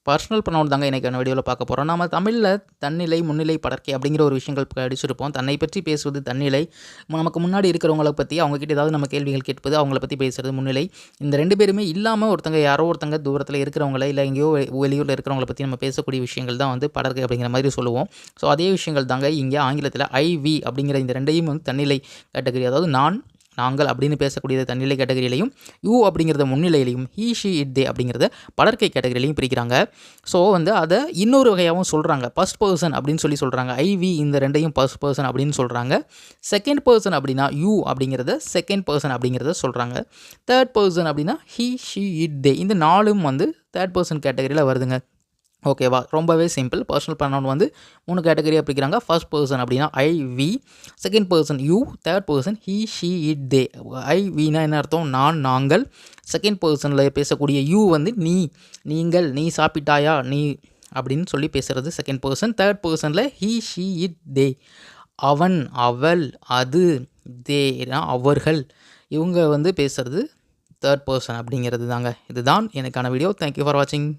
Personal pronoun தாங்க இன்றைக்கான வீடியோவில் பார்க்க போகிறோம். நம்ம தமிழில் தன்னிலை, முன்னிலை, படர்க்கை அப்படிங்கிற ஒரு விஷயங்கள் படிச்சிருப்போம். தன்னை பற்றி பேசுவது தன்னிலை, நமக்கு முன்னாடி இருக்கிறவங்கள பற்றி அவங்ககிட்ட ஏதாவது நம்ம கேள்விகள் கேட்பது, அவங்கள பற்றி பேசுகிறது முன்னிலை. இந்த 2 பேருமே இல்லாமல் யாரோ ஒருத்தங்க தூரத்தில் இருக்கிறவங்கள இல்லை எங்கேயோ வெளியூரில் இருக்கிறவங்கள பற்றி நம்ம பேசக்கூடிய விஷயங்கள் தான் வந்து படர்க்கை அப்படிங்கிற மாதிரி சொல்லுவோம். ஸோ அதே விஷயங்கள் தாங்க இங்கே ஆங்கிலத்தில் ஐவி அப்படிங்கிற இந்த 2யும் வந்து தன்னிலை கேட்டகரி, அதாவது நாங்கள் அப்படின்னு பேசக்கூடியது தன்னிலை கேட்டகரியிலையும், யூ அப்படிங்கிறத முன்னிலையிலையும், ஹீ ஷி இட் தே அப்படிங்கிறத படர்க்கை கேட்டகரியிலையும் பிரிக்கிறாங்க. ஸோ வந்து அதை இன்னொரு வகையாகவும் சொல்கிறாங்க. ஃபர்ஸ்ட் பர்சன் அப்படின்னு சொல்கிறாங்க. ஐவி இந்த 2யும் ஃபர்ஸ்ட் பர்சன் அப்படின்னு சொல்கிறாங்க. செகண்ட் பர்சன் அப்படின்னா யூ அப்படிங்கிறத செகண்ட் பர்சன் அப்படிங்கிறத சொல்கிறாங்க. தேர்ட் பர்சன் அப்படின்னா ஹீ ஷி இட் தே, இந்த 4ம் வந்து தேர்ட் பர்சன் கேட்டகரியில் வருதுங்க. ஓகேவா? ரொம்பவே சிம்பிள். பர்சனல் ப்ரொனவுன் வந்து 3 கேட்டகரியாக பிரிக்கிறாங்க. ஃபர்ஸ்ட் பர்சன் அப்படின்னா I we, second person you, third person he she it they. I வினா என்ன அர்த்தம்? நான், நாங்கள். செகண்ட் பர்சனில் பேசக்கூடிய யூ வந்து நீ, நீங்கள், நீ சாப்பிட்டாயா, நீ அப்படின்னு சொல்லி பேசுகிறது செகண்ட் பர்சன். தேர்ட் பர்சனில் ஹீ ஷி இட் தே, அவன், அவள், அது, தேனா அவர்கள், இவங்க வந்து பேசுகிறது தேர்ட் பர்சன் அப்படிங்கிறது தாங்க. இதுதான் எனக்கான வீடியோ. தேங்க்யூ ஃபார் வாட்சிங்.